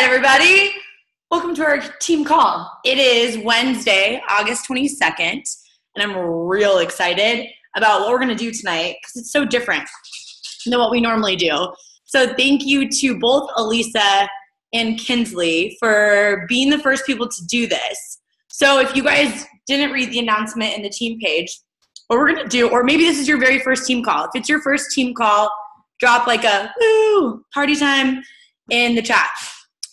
right, everybody. Welcome to our team call. It is Wednesday, August 22nd, and I'm real excited about what we're going to do tonight because it's so different than what we normally do. So thank you to both Alyssa and Kinslee for being the first people to do this. So if you guys didn't read the announcement in the team page, what we're going to do, or maybe this is your very first team call. If it's your first team call, drop like a woo party time in the chat.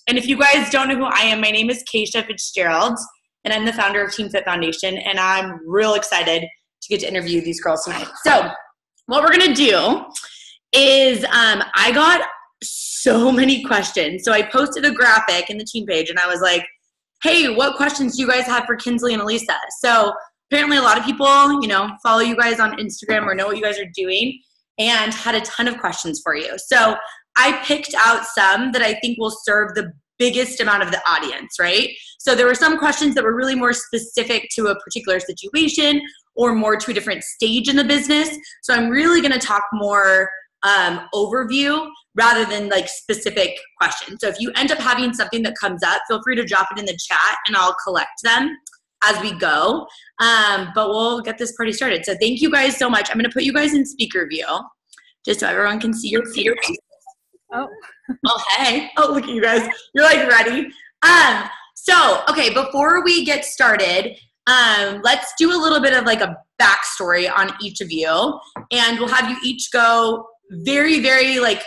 And if you guys don't know who I am, my name is Keisha Fitzgerald, and I'm the founder of Team Fit Foundation, and I'm real excited to get to interview these girls tonight. So what we're going to do is I got so many questions. So I posted a graphic in the team page, and I was like, hey, what questions do you guys have for Kinslee and Alyssa? So apparently a lot of people, follow you guys on Instagram or know what you guys are doing and had a ton of questions for you. So I picked out some that I think will serve the biggest amount of the audience, right? So there were some questions that were really more specific to a particular situation or more to a different stage in the business. So I'm really going to talk more overview rather than like specific questions. So if you end up having something that comes up, feel free to drop it in the chat and I'll collect them as we go. But we'll get this party started. So thank you guys so much. I'm going to put you guys in speaker view just so everyone can see your faces. Oh, hey. Oh, look at you guys. You're like ready. So, okay, before we get started, let's do a little bit of like a backstory on each of you. And we'll have you each go very, very like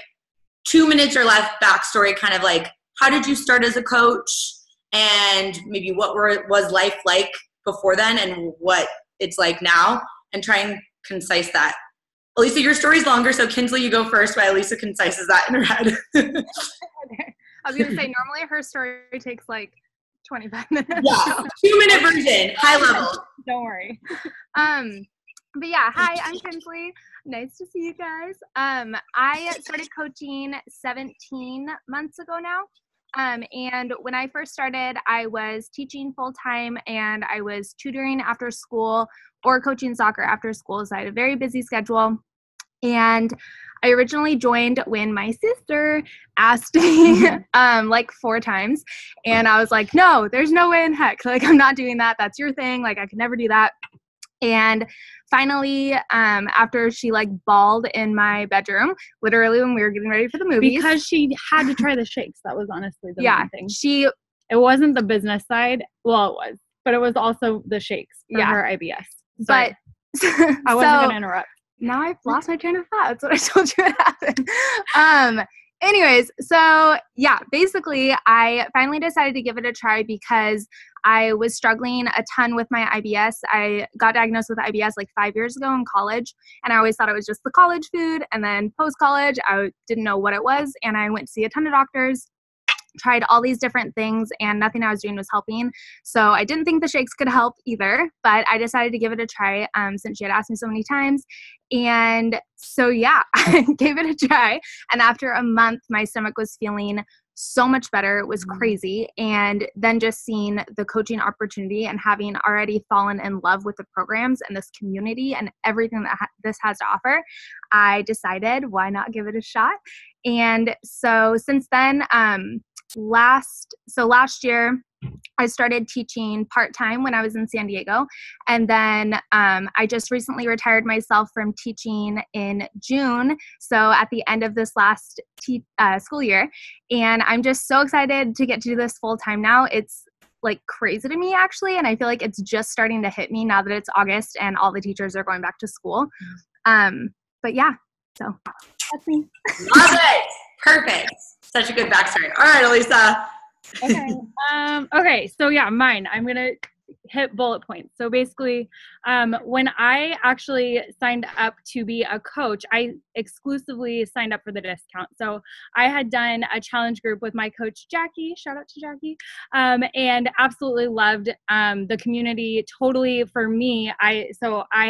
2 minutes or less backstory, kind of like how did you start as a coach and maybe what was life like before then and what it's like now, and try and concise that. Alyssa, your story's longer, so Kinslee, you go first while Alyssa concises that in her head. Okay. I was going to say, normally her story takes like 25 minutes. Yeah, so. 2-minute version, high level. Don't worry. But yeah, hi, I'm Kinslee. Nice to see you guys. I started coaching 17 months ago now. And when I first started, I was teaching full-time and I was tutoring after school or coaching soccer after school. So I had a very busy schedule. And I originally joined when my sister asked me like 4 times. And I was like, no, there's no way in heck. Like, I'm not doing that. That's your thing. Like, I could never do that. And finally, after she like bawled in my bedroom, literally when we were getting ready for the movies. Because she had to try the shakes. That was honestly the main thing. It wasn't the business side. Well, it was. But it was also the shakes for her IBS. Sorry. But I wasn't going to interrupt. Now I've lost my train of thought. That's what I told you would happen. Anyways, so yeah, basically I finally decided to give it a try because I was struggling a ton with my IBS. I got diagnosed with IBS like 5 years ago in college, and I always thought it was just the college food. And then post-college, I didn't know what it was, and I went to see a ton of doctors, tried all these different things, and nothing I was doing was helping. So I didn't think the shakes could help either, but I decided to give it a try since she had asked me so many times. And so, yeah, I gave it a try. And after a month, my stomach was feeling so much better. It was crazy. And then just seeing the coaching opportunity and having already fallen in love with the programs and this community and everything that this has to offer, I decided, why not give it a shot? And so since then, last year, I started teaching part-time when I was in San Diego. And then I just recently retired myself from teaching in June. So at the end of this last school year. And I'm just so excited to get to do this full-time now. It's like crazy to me actually. And I feel like it's just starting to hit me now that it's August and all the teachers are going back to school. But yeah, so that's me. Love it. Perfect. Such a good backstory. All right, Alyssa. Okay. Okay. So yeah, mine. I'm going to hit bullet points. So basically, when I actually signed up to be a coach, I exclusively signed up for the discount. So I had done a challenge group with my coach, Jackie, shout out to Jackie, and absolutely loved the community. Totally for me, I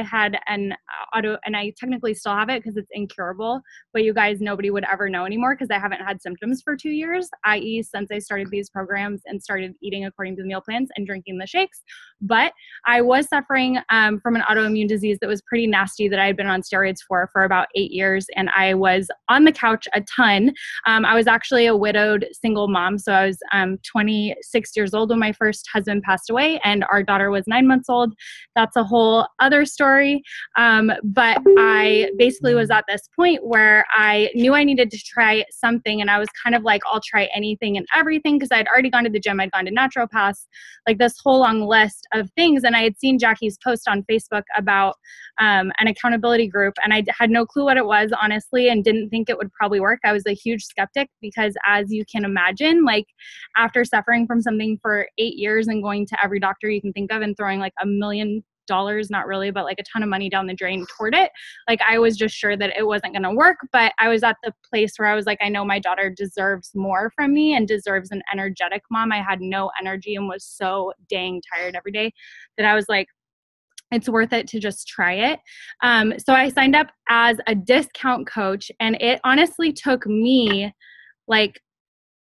had an auto, and I technically still have it because it's incurable, but you guys, nobody would ever know anymore because I haven't had symptoms for 2 years, i.e. since I started these programs and started eating according to the meal plans and drinking the shakes. But I was suffering from an autoimmune disease that was pretty nasty that I had been on steroids for about 8 years. And I was on the couch a ton. I was actually a widowed single mom. So I was 26 years old when my first husband passed away, and our daughter was 9 months old. That's a whole other story. But I basically was at this point where I knew I needed to try something. And I was kind of like, I'll try anything and everything, because I'd already gone to the gym. I'd gone to naturopaths, like this whole long list of things. And I had seen Jackie's post on Facebook about an accountability group. And I had no clue what it was, honestly, and didn't think it would probably work. I was a huge skeptic because, as you can imagine, like after suffering from something for 8 years and going to every doctor you can think of and throwing like $1 million, not really, but like a ton of money down the drain toward it. Like I was just sure that it wasn't going to work, but I was at the place where I was like, I know my daughter deserves more from me and deserves an energetic mom. I had no energy and was so dang tired every day that I was like, it's worth it to just try it. So I signed up as a discount coach, and it honestly took me like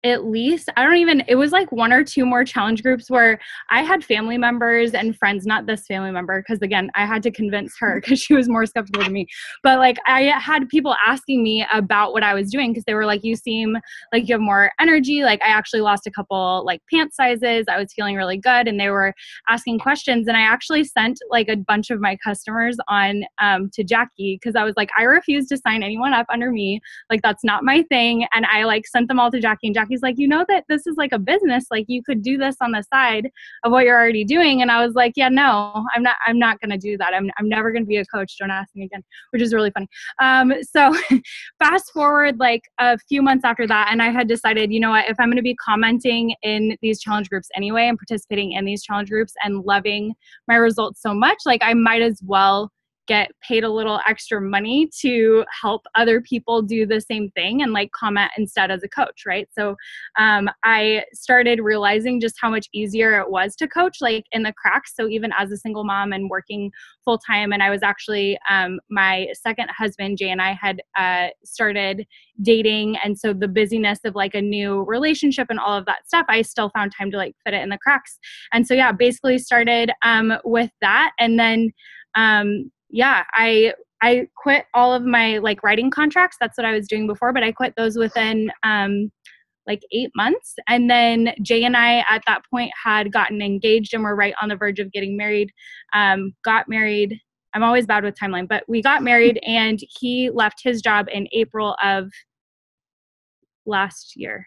at least, it was like 1 or 2 more challenge groups where I had family members and friends, not this family member, because again, I had to convince her because she was more skeptical than me. But like I had people asking me about what I was doing because they were like, you seem like you have more energy. Like I actually lost a couple like pant sizes. I was feeling really good. And they were asking questions. And I actually sent like a bunch of my customers on to Jackie, because I was like, I refuse to sign anyone up under me. Like that's not my thing. And I like sent them all to Jackie, and Jackie's like, you know that this is like a business, like you could do this on the side of what you're already doing. And I was like, yeah, no, I'm not going to do that. I'm never going to be a coach. Don't ask me again, which is really funny. So fast forward like a few months after that, and I had decided, you know what, if I'm going to be commenting in these challenge groups anyway and participating in these challenge groups and loving my results so much, like I might as well get paid a little extra money to help other people do the same thing and like comment instead as a coach, right? So I started realizing just how much easier it was to coach like in the cracks. So even as a single mom and working full time, and I was actually, my second husband, Jay, and I had started dating. And so the busyness of like a new relationship and all of that stuff, I still found time to like fit it in the cracks. And so, yeah, basically started with that. And then, I quit all of my like writing contracts. That's what I was doing before, but I quit those within like 8 months. And then Jay and I at that point had gotten engaged and were right on the verge of getting married. Got married. I'm always bad with timeline, but we got married, and he left his job in April of last year.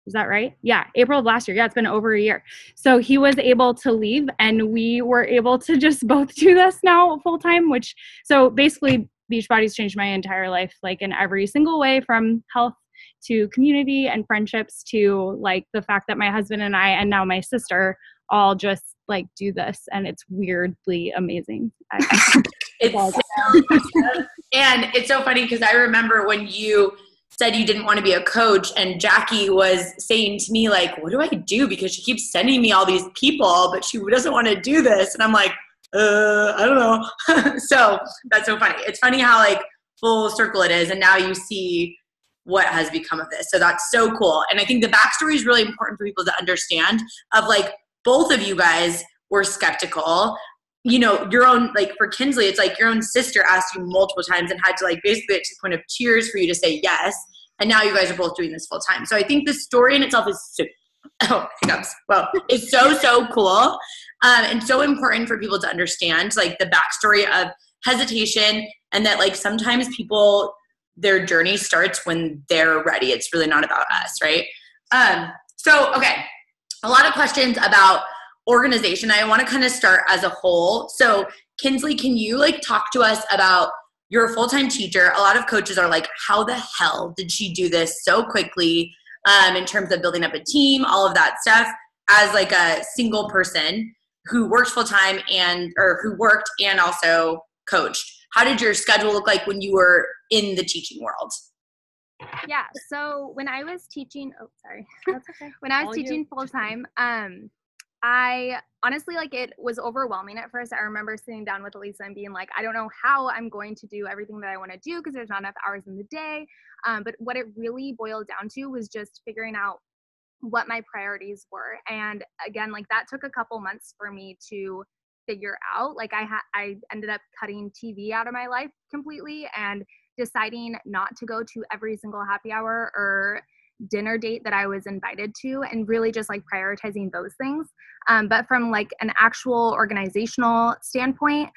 Is that right? Yeah, April of last year. Yeah, it's been over a year. So he was able to leave, and we were able to just both do this now full time, so basically Beachbody's changed my entire life, like in every single way, from health to community and friendships to like the fact that my husband and I, and now my sister, all just like do this, and it's weirdly amazing. And it's so funny because I remember when you said you didn't want to be a coach, and Jackie was saying to me like, what do I do, because she keeps sending me all these people but she doesn't want to do this, and I'm like, I don't know. So that's so funny. It's funny how like full circle it is, and now you see what has become of this. So that's so cool. And I think the backstory is really important for people to understand, of like both of you guys were skeptical. You know, your own, like for Kinslee, it's like your own sister asked you multiple times and had to like basically get to the point of tears for you to say yes. And now you guys are both doing this full time. So I think the story in itself is it's so cool. And so important for people to understand like the backstory of hesitation, and that like sometimes people, their journey starts when they're ready. It's really not about us, right? Okay, a lot of questions about organization. I want to kind of start as a whole. So Kinslee, can you like talk to us about, you're a full-time teacher. A lot of coaches are like, how the hell did she do this so quickly in terms of building up a team, all of that stuff, as like a single person who works full-time or who worked and also coached? How did your schedule look like when you were in the teaching world? Yeah. So when I was teaching, That's okay. when I was teaching full-time, I honestly, like, it was overwhelming at first. I remember sitting down with Alyssa and being like, I don't know how I'm going to do everything that I want to do because there's not enough hours in the day. But what it really boiled down to was just figuring out what my priorities were. And again, like that took a couple months for me to figure out. Like I ended up cutting TV out of my life completely and deciding not to go to every single happy hour or dinner date that I was invited to, and really just like prioritizing those things. But from like an actual organizational standpoint,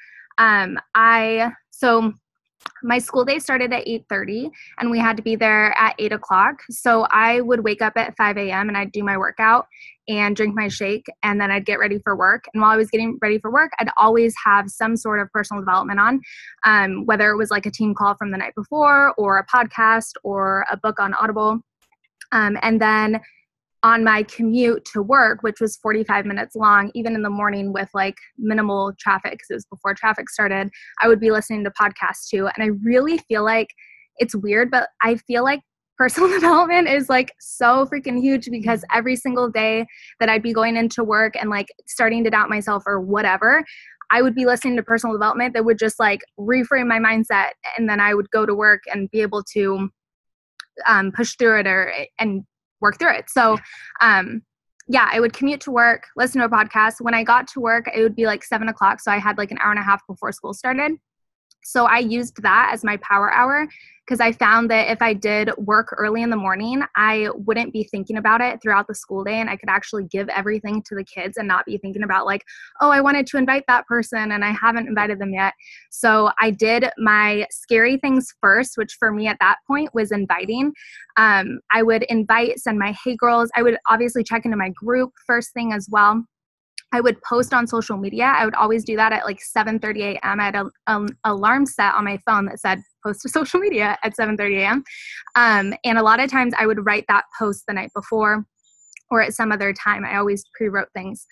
so my school day started at 8:30 and we had to be there at 8 o'clock. So I would wake up at 5 a.m. and I'd do my workout and drink my shake, and then I'd get ready for work. And while I was getting ready for work, I'd always have some sort of personal development on, whether it was like a team call from the night before or a podcast or a book on Audible. And then on my commute to work, which was 45 minutes long, even in the morning with like minimal traffic, because it was before traffic started, I would be listening to podcasts too. And I really feel like it's weird, but I feel like personal development is like so freaking huge, because every single day that I'd be going into work and like starting to doubt myself or whatever, I would be listening to personal development that would just like reframe my mindset. And then I would go to work and be able to push through it and work through it. So, I would commute to work, listen to a podcast. When I got to work, it would be like 7 o'clock. So I had like an hour and a half before school started. So I used that as my power hour, because I found that if I did work early in the morning, I wouldn't be thinking about it throughout the school day, and I could actually give everything to the kids and not be thinking about like, oh, I wanted to invite that person and I haven't invited them yet. So I did my scary things first, which for me at that point was inviting. I would invite, send my hey girls. I would obviously check into my group first thing as well. I would post on social media. I would always do that at like 7:30 a.m. I had an alarm set on my phone that said post to social media at 7:30 a.m. And a lot of times I would write that post the night before or at some other time. I always pre-wrote things.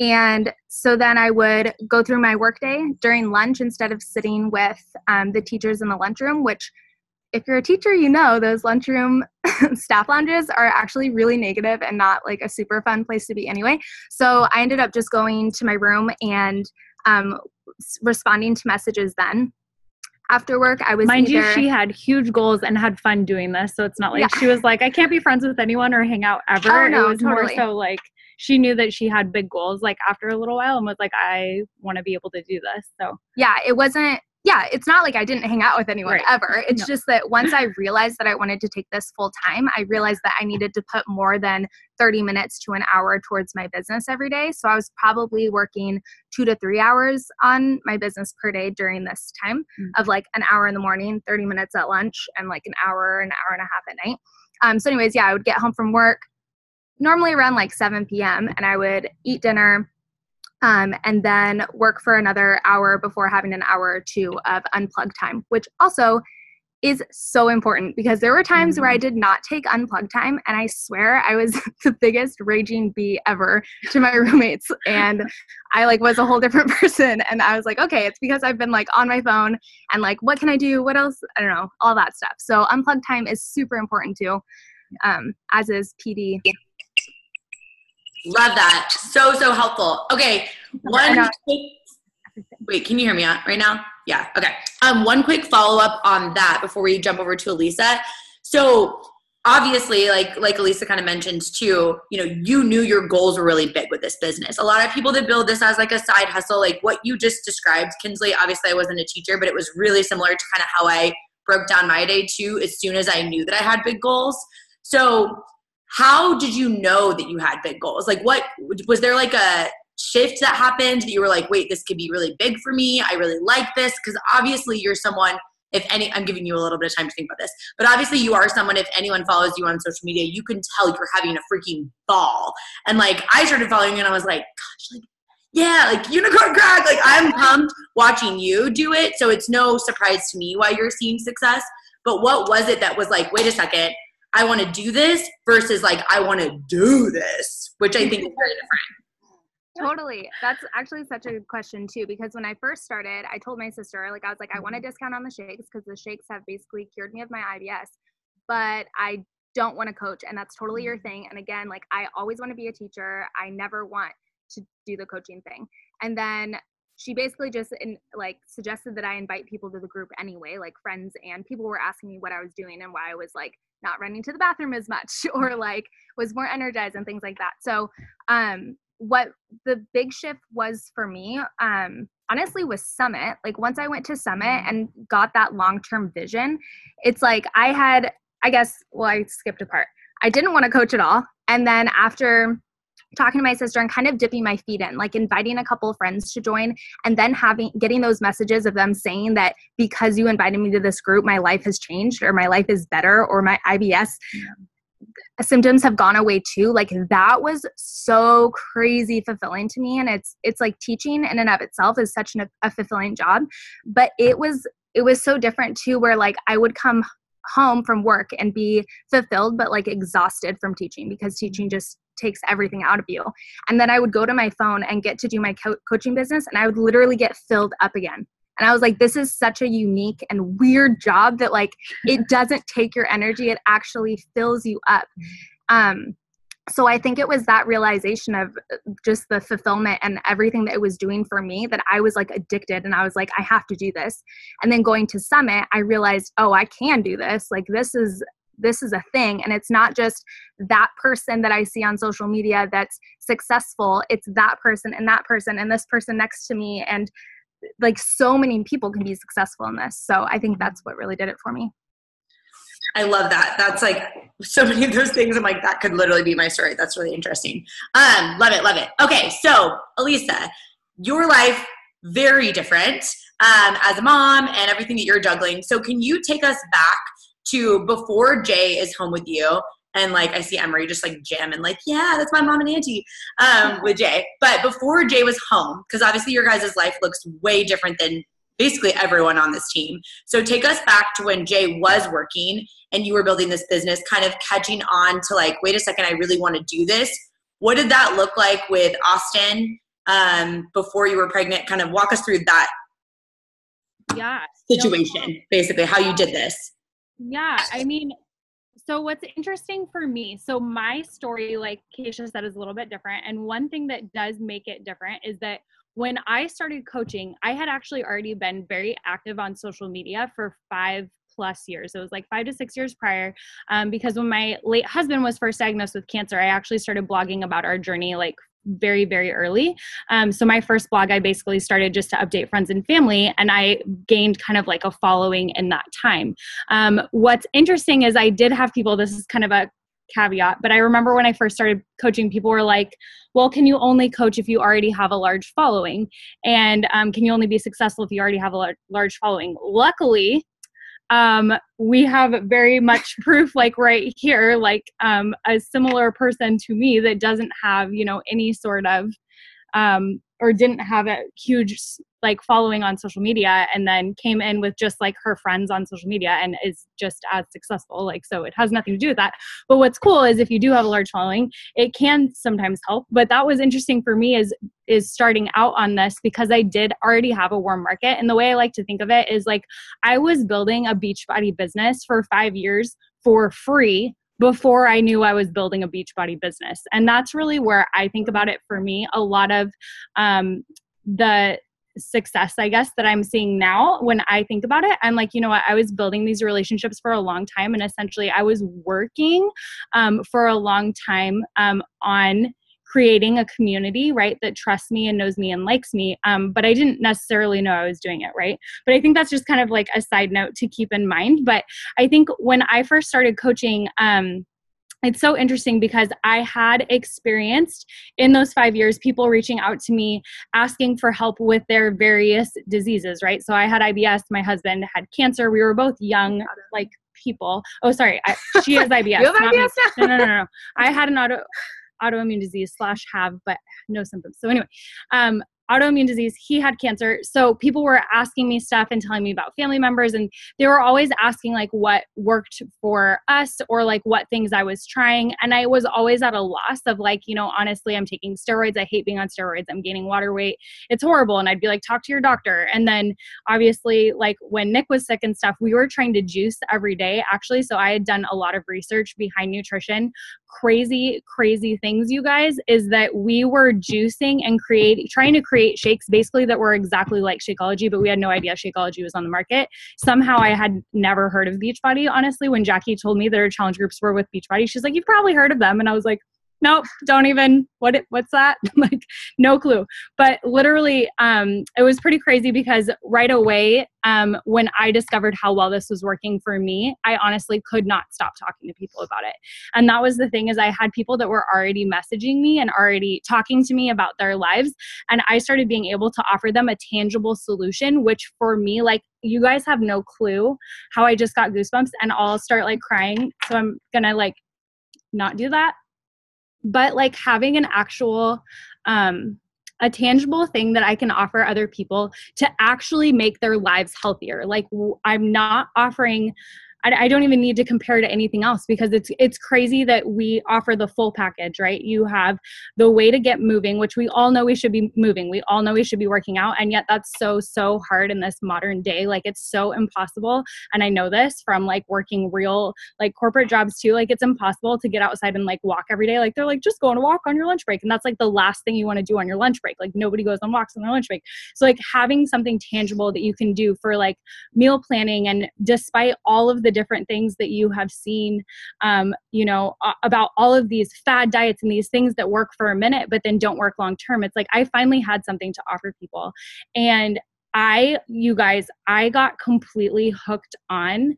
And so then I would go through my workday during lunch instead of sitting with the teachers in the lunchroom, which if you're a teacher, you know those lunchroom staff lounges are actually really negative and not like a super fun place to be anyway. So I ended up just going to my room and responding to messages then. After work, I was Mind you, she had huge goals and had fun doing this. So it's not like she was like, I can't be friends with anyone or hang out ever. Oh, no, it was totally. more so like she knew that she had big goals like after a little while and was like, I want to be able to do this. So it's not like I didn't hang out with anyone ever. It's just that once I realized that I wanted to take this full time, I realized that I needed to put more than 30 minutes to an hour towards my business every day. So I was probably working 2 to 3 hours on my business per day during this time of like an hour in the morning, 30 minutes at lunch, and like an hour and a half at night. So anyways, I would get home from work normally around like 7 p.m. and I would eat dinner, and then work for another hour before having an hour or two of unplugged time, which also is so important because there were times where I did not take unplugged time, and I swear I was the biggest raging bee ever to my roommates, and I like was a whole different person. And I was like, okay, it's because I've been like on my phone and like, what can I do? What else? I don't know, all that stuff. So unplugged time is super important too, as is PD. Love that. So helpful. Okay. Wait, can you hear me right now? Yeah. Okay. One quick follow-up on that before we jump over to Alyssa. So obviously, like Alyssa kind of mentioned too, you knew your goals were really big with this business. A lot of people that build this as like a side hustle, like what you just described, Kinslee, obviously I wasn't a teacher, but it was really similar to kind of how I broke down my day too, as soon as I knew that I had big goals. So how did you know that you had big goals? Like what, was there like a shift that happened that you were like, wait, this could be really big for me. I really like this. Because obviously you're someone, I'm giving you a little bit of time to think about this, but obviously you are someone, if anyone follows you on social media, you can tell you're having a freaking ball. And like, I started following you and I was like, gosh, like, yeah, like unicorn crack. Like I'm pumped watching you do it. So it's no surprise to me why you're seeing success. But what was it that was like, wait a second, I want to do this versus like, I want to do this, which I think is very different. Totally. That's actually such a good question too, because when I first started, I told my sister, like, I was like, I want a discount on the shakes because the shakes have basically cured me of my IBS, but I don't want to coach. And that's totally your thing. And again, like I always want to be a teacher. I never want to do the coaching thing. And then she basically just suggested that I invite people to the group anyway, like friends, and people were asking me what I was doing and why I was like not running to the bathroom as much or like was more energized and things like that. So what the big shift was for me, honestly, was Summit. Like once I went to Summit and got that long-term vision, it's like I skipped a part. I didn't want to coach at all. And then after talking to my sister and kind of dipping my feet in, like inviting a couple of friends to join, and then getting those messages of them saying that because you invited me to this group, my life has changed or my life is better or my IBS symptoms have gone away too. Like that was so crazy fulfilling to me. And it's like teaching in and of itself is such a fulfilling job, but it was so different too, where like I would come home from work and be fulfilled, but like exhausted from teaching because teaching just takes everything out of you. And then I would go to my phone and get to do my coaching business, and I would literally get filled up again. And I was like, this is such a unique and weird job that like, it doesn't take your energy. It actually fills you up. So I think it was that realization of just the fulfillment and everything that it was doing for me that I was like addicted, and I was like, I have to do this. And then going to Summit, I realized, oh, I can do this. Like this is a thing. And it's not just that person that I see on social media that's successful. It's that person and this person next to me. And like so many people can be successful in this. So I think that's what really did it for me. I love that. That's like so many of those things. I'm like, that could literally be my story. That's really interesting. Love it. Love it. Okay. So Alyssa, your life, very different as a mom and everything that you're juggling. So can you take us back to before Jay is home with you? And like, I see Emery just like jamming like, yeah, that's my mom and auntie with Jay. But before Jay was home, because obviously your guys' life looks way different than basically everyone on this team. So take us back to when Jay was working and you were building this business, kind of catching on to like, wait a second, I really want to do this. What did that look like with Austin before you were pregnant? Kind of walk us through that situation, basically, how you did this. Yeah, I mean, so what's interesting for me, so my story, like Keisha said, is a little bit different. And one thing that does make it different is that when I started coaching, I had actually already been very active on social media for 5+ years. So it was like 5 to 6 years prior, because when my late husband was first diagnosed with cancer, I actually started blogging about our journey like very, very early. So my first blog, I basically started just to update friends and family, and I gained kind of like a following in that time. What's interesting is I did have people, this is kind of a caveat, but I remember when I first started coaching, people were like, well, can you only coach if you already have a large following? And can you only be successful if you already have a large following? Luckily, we have very much proof like right here, like a similar person to me that doesn't have, any sort of, or didn't have a huge like following on social media, and then came in with just like her friends on social media and is just as successful. Like, so it has nothing to do with that. But what's cool is if you do have a large following, it can sometimes help. But that was interesting for me is starting out on this, because I did already have a warm market. And the way I like to think of it is like, I was building a Beachbody business for 5 years for free before I knew I was building a Beachbody business. And that's really where I think about it for me. A lot of the success, I guess, that I'm seeing now, when I think about it, I'm like, you know what, I was building these relationships for a long time. And essentially I was working for a long time on creating a community, right, that trusts me and knows me and likes me. But I didn't necessarily know I was doing it, right? But I think that's just kind of like a side note to keep in mind. But I think when I first started coaching, it's so interesting because I had experienced in those 5 years, people reaching out to me, asking for help with their various diseases, right? So I had IBS, my husband had cancer. We were both young, like people. Oh, sorry. She has IBS. You have IBS now? No. I had an autoimmune disease / have, but no symptoms. So anyway, autoimmune disease, he had cancer. So people were asking me stuff and telling me about family members, and they were always asking like what worked for us or like what things I was trying. And I was always at a loss of like, honestly, I'm taking steroids. I hate being on steroids. I'm gaining water weight. It's horrible. And I'd be like, talk to your doctor. And then obviously like when Nick was sick and stuff, we were trying to juice every day actually. So I had done a lot of research behind nutrition. Crazy things, you guys, is that we were juicing and trying to create create shakes basically that were exactly like Shakeology, but we had no idea Shakeology was on the market. Somehow I had never heard of Beachbody, honestly. When Jackie told me their challenge groups were with Beachbody, she's like, you've probably heard of them. And I was like, nope, don't even, what's that? Like, no clue. But literally, it was pretty crazy because right away, when I discovered how well this was working for me, I honestly could not stop talking to people about it. And that was the thing, is I had people that were already messaging me and already talking to me about their lives. And I started being able to offer them a tangible solution, which for me, like, you guys have no clue how I just got goosebumps and I'll start like crying. So I'm gonna like not do that. But like having an actual, a tangible thing that I can offer other people to actually make their lives healthier. Like I'm not offering, I don't even need to compare to anything else, because it's crazy that we offer the full package, right? You have the way to get moving, which we all know we should be moving. We all know we should be working out. And yet that's so hard in this modern day. Like it's so impossible. And I know this from like working real like corporate jobs too. Like it's impossible to get outside and like walk every day. Like they're like, just go on a walk on your lunch break. And that's like the last thing you want to do on your lunch break. Like nobody goes on walks on their lunch break. So like having something tangible that you can do for like meal planning, and despite all of the different things that you have seen, about all of these fad diets and these things that work for a minute, but then don't work long term. It's like, I finally had something to offer people. And you guys, I got completely hooked on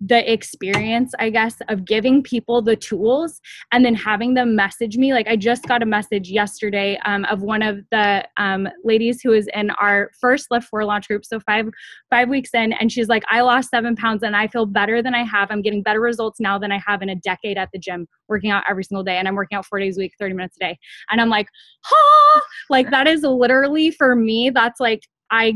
the experience, I guess, of giving people the tools and then having them message me. Like I just got a message yesterday of one of the ladies who is in our first Lift 4 launch group. So five weeks in, and she's like, I lost 7 pounds and I feel better than I have. I'm getting better results now than I have in a decade at the gym, working out every single day. And I'm working out 4 days a week, 30 minutes a day. And I'm like, like that is literally for me. That's like, I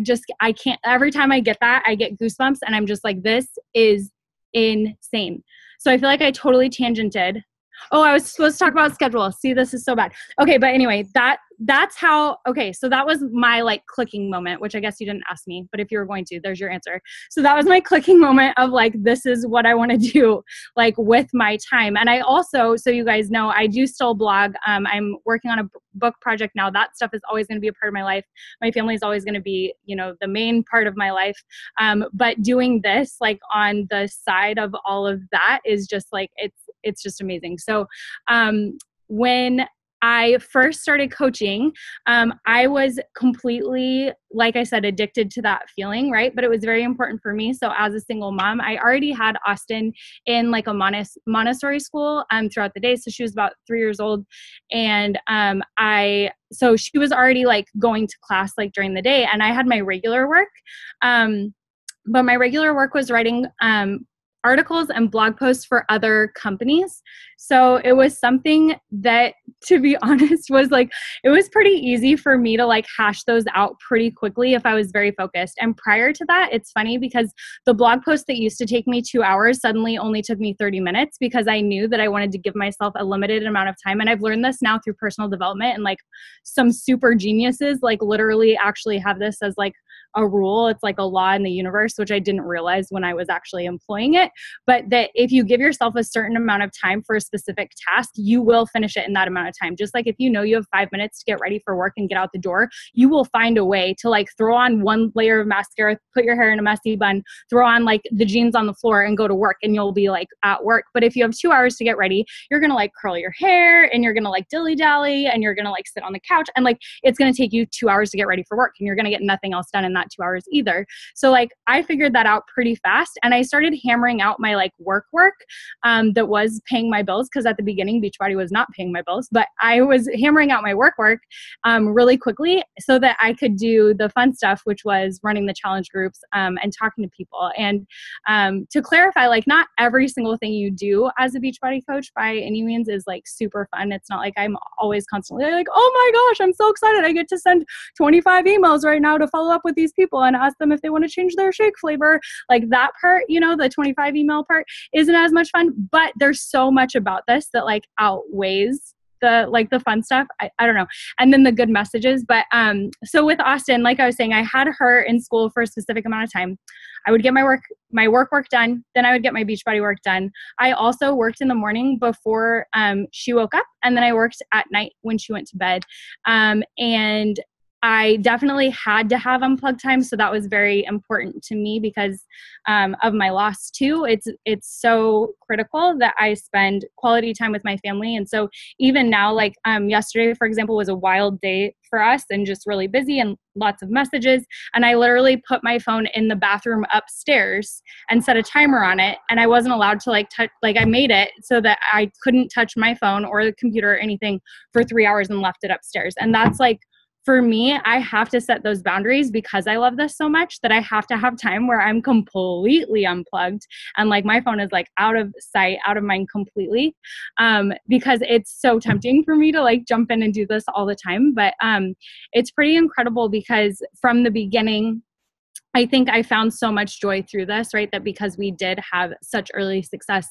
can't, every time I get that, I get goosebumps and I'm just like, this is insane. So I feel like I totally tangented. Oh, I was supposed to talk about schedule. See, this is so bad. Okay. But anyway, that's how, okay. So that was my like clicking moment, which I guess you didn't ask me, but if you were going to, there's your answer. So that was my clicking moment of like, this is what I want to do like with my time. And I also, so you guys know, I do still blog. I'm working on a book project now. That stuff is always going to be a part of my life. My family is always going to be, the main part of my life. But doing this like on the side of all of that is just like, it's just amazing. So when I first started coaching, I was completely, like I said, addicted to that feeling, right? But it was very important for me. So as a single mom, I already had Austin in like a Montessori school throughout the day. So she was about 3 years old. And so she was already like going to class like during the day, and I had my regular work. But my regular work was writing articles and blog posts for other companies. So it was something that, to be honest, was like, it was pretty easy for me to like hash those out pretty quickly if I was very focused. And prior to that, it's funny because the blog post that used to take me 2 hours suddenly only took me 30 minutes because I knew that I wanted to give myself a limited amount of time. And I've learned this now through personal development, and like some super geniuses like literally actually have this as like a rule. It's like a law in the universe, which I didn't realize when I was actually employing it. But that if you give yourself a certain amount of time for a specific task, you will finish it in that amount of time. Just like if you know you have 5 minutes to get ready for work and get out the door, you will find a way to like throw on one layer of mascara, put your hair in a messy bun, throw on like the jeans on the floor and go to work, and you'll be like at work. But if you have 2 hours to get ready, you're going to like curl your hair and you're going to like dilly dally and you're going to like sit on the couch, and like it's going to take you 2 hours to get ready for work, and you're going to get nothing else done in that 2 hours either. So like I figured that out pretty fast, and I started hammering out my like work that was paying my bills, because at the beginning Beachbody was not paying my bills, but I was hammering out my work really quickly so that I could do the fun stuff, which was running the challenge groups and talking to people. And to clarify, like not every single thing you do as a Beachbody coach by any means is like super fun. It's not like I'm always constantly like, oh my gosh, I'm so excited. I get to send 25 emails right now to follow up with these people and ask them if they want to change their shake flavor. Like that part, the 25 email part isn't as much fun, but there's so much about this that like outweighs the fun stuff. I don't know. And then the good messages. But so with Austin, like I was saying, I had her in school for a specific amount of time. I would get my work done. Then I would get my Beachbody work done. I also worked in the morning before she woke up, and then I worked at night when she went to bed. And I definitely had to have unplugged time. So that was very important to me because of my loss too. It's so critical that I spend quality time with my family. And so even now, like yesterday, for example, was a wild day for us and just really busy and lots of messages. And I literally put my phone in the bathroom upstairs and set a timer on it. And I wasn't allowed to touch, I made it so that I couldn't touch my phone or the computer or anything for 3 hours and left it upstairs. And that's for me, I have to set those boundaries because I love this so much that I have to have time where I'm completely unplugged and my phone is out of sight, out of mind completely, because it's so tempting for me to jump in and do this all the time. But it's pretty incredible because from the beginning, I think I found so much joy through this, right? That because we did have such early success,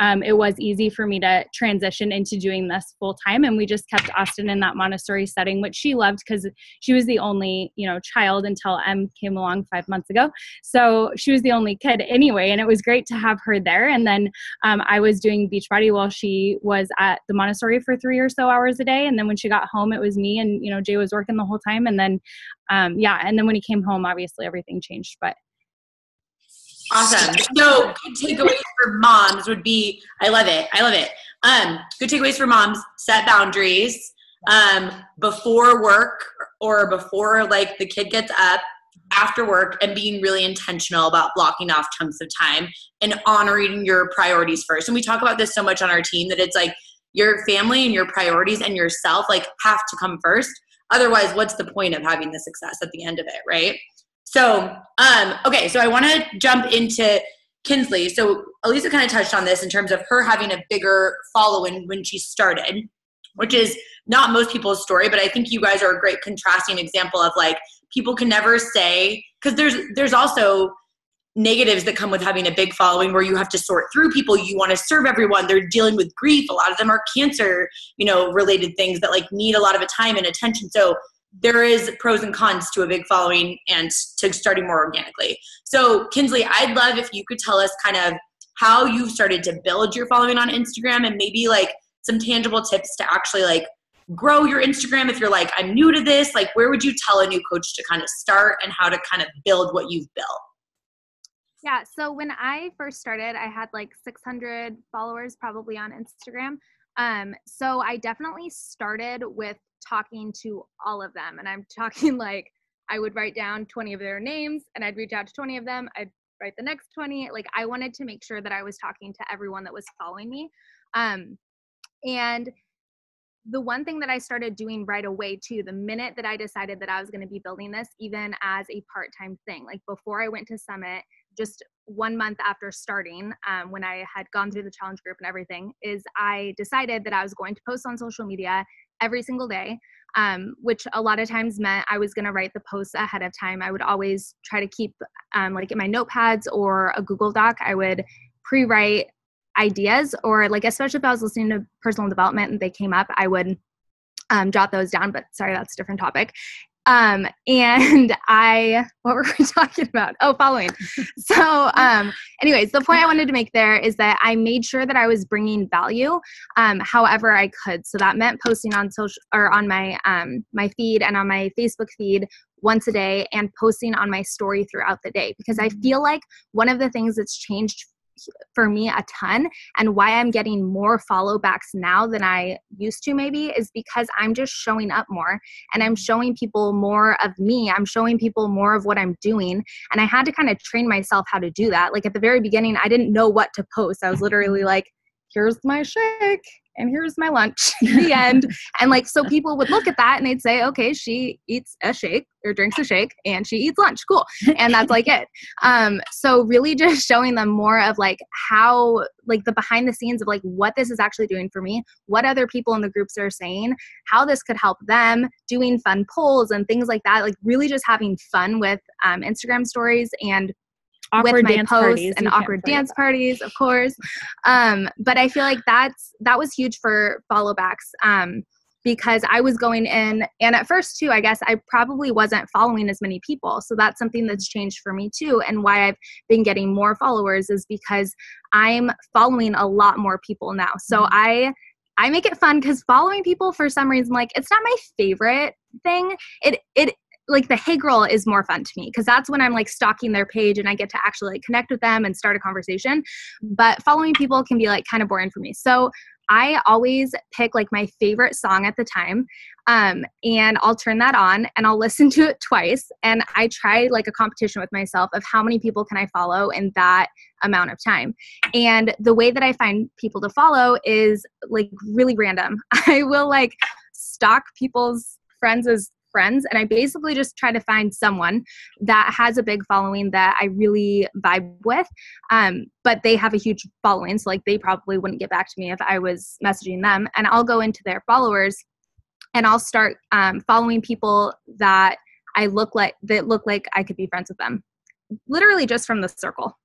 it was easy for me to transition into doing this full time. And we just kept Austin in that Montessori setting, which she loved because she was the only, child until Em came along 5 months ago. So she was the only kid anyway. And it was great to have her there. And then I was doing Beachbody while she was at the Montessori for 3 or so hours a day. And then when she got home, it was me and, Jay was working the whole time. And then and then when he came home, obviously everything changed, but. Awesome. So good takeaways for moms would be, I love it. Good takeaways for moms, set boundaries, before work or before the kid gets up, after work, and being really intentional about blocking off chunks of time and honoring your priorities first. And we talk about this so much on our team that it's your family and your priorities and yourself have to come first. Otherwise, what's the point of having the success at the end of it, right? So, okay, so I want to jump into Kinslee. So Alyssa kind of touched on this in terms of her having a bigger following when she started, which is not most people's story, but I think you guys are a great contrasting example of people can never say, because there's also negatives that come with having a big following where you have to sort through people. You want to serve everyone. They're dealing with grief. A lot of them are cancer, related things that need a lot of time and attention. So there is pros and cons to a big following and to starting more organically. So Kinslee, I'd love if you could tell us kind of how you started to build your following on Instagram and maybe some tangible tips to actually grow your Instagram. If you're I'm new to this, where would you tell a new coach to kind of start and how to kind of build what you've built? Yeah, so when I first started, I had 600 followers probably on Instagram. So I definitely started with talking to all of them. And I'm talking I would write down 20 of their names and I'd reach out to 20 of them. I'd write the next 20. I wanted to make sure that I was talking to everyone that was following me. And the one thing that I started doing right away too, the minute that I decided that I was going to be building this, even as a part-time thing, before I went to Summit, just 1 month after starting, when I had gone through the challenge group and everything, is I decided that I was going to post on social media every single day, which a lot of times meant I was going to write the posts ahead of time. I would always try to keep in my notepads or a Google Doc, I would pre-write ideas, or especially if I was listening to personal development and they came up, I would jot those down, but sorry, that's a different topic. And what were we talking about? Oh, following. So, anyways, the point I wanted to make there is that I made sure that I was bringing value, however I could. So that meant posting on social or on my, my feed and on my Facebook feed once a day and posting on my story throughout the day, because I feel like one of the things that's changed for me a ton and why I'm getting more follow backs now than I used to maybe is because I'm just showing up more and I'm showing people more of me. I'm showing people more of what I'm doing. And I had to kind of train myself how to do that. At the very beginning, I didn't know what to post. I was literally here's my shake and here's my lunch, the end. And so people would look at that and they'd say, okay, she eats a shake or drinks a shake and she eats lunch. Cool. And that's it. So really just showing them more of how, the behind the scenes of what this is actually doing for me, what other people in the groups are saying, how this could help them, doing fun polls and things like that. Really just having fun with Instagram stories and Awkward with my dance posts parties, and awkward dance parties, of course. But I feel like that was huge for follow backs. Because I was going in, and at first too, I guess I probably wasn't following as many people. So that's something that's changed for me too. And why I've been getting more followers is because I'm following a lot more people now. So I make it fun because following people for some reason, like, it's not my favorite thing. It like the hey girl is more fun to me because that's when I'm like stalking their page and I get to actually like connect with them and start a conversation. But following people can be like kind of boring for me. So I always pick like my favorite song at the time, and I'll turn that on and I'll listen to it twice. And I try like a competition with myself of how many people can I follow in that amount of time. And the way that I find people to follow is like really random. I will like stalk people's friends as friends, and I basically just try to find someone that has a big following that I really vibe with, but they have a huge following, so like they probably wouldn't get back to me if I was messaging them. And I'll go into their followers and I'll start following people that look like I could be friends with them, literally just from the circle.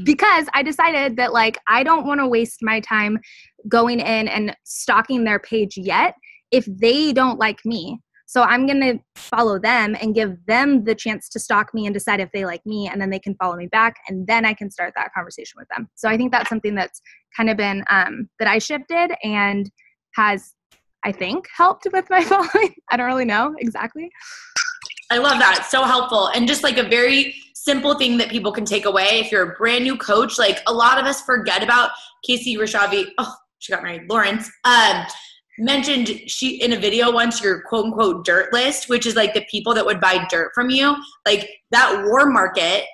Because I decided that like I don't want to waste my time going in and stalking their page yet if they don't like me. So I'm going to follow them and give them the chance to stalk me and decide if they like me, and then they can follow me back, and then I can start that conversation with them. So I think that's something that's kind of been that I shifted and has, I think, helped with my following. I don't really know exactly. I love that. So helpful. And just like a very simple thing that people can take away. If you're a brand new coach, like a lot of us forget about Casey Rishavi. Oh, she got married. Lawrence. Mentioned she in a video once your quote unquote dirt list, which is like the people that would buy dirt from you, like that war market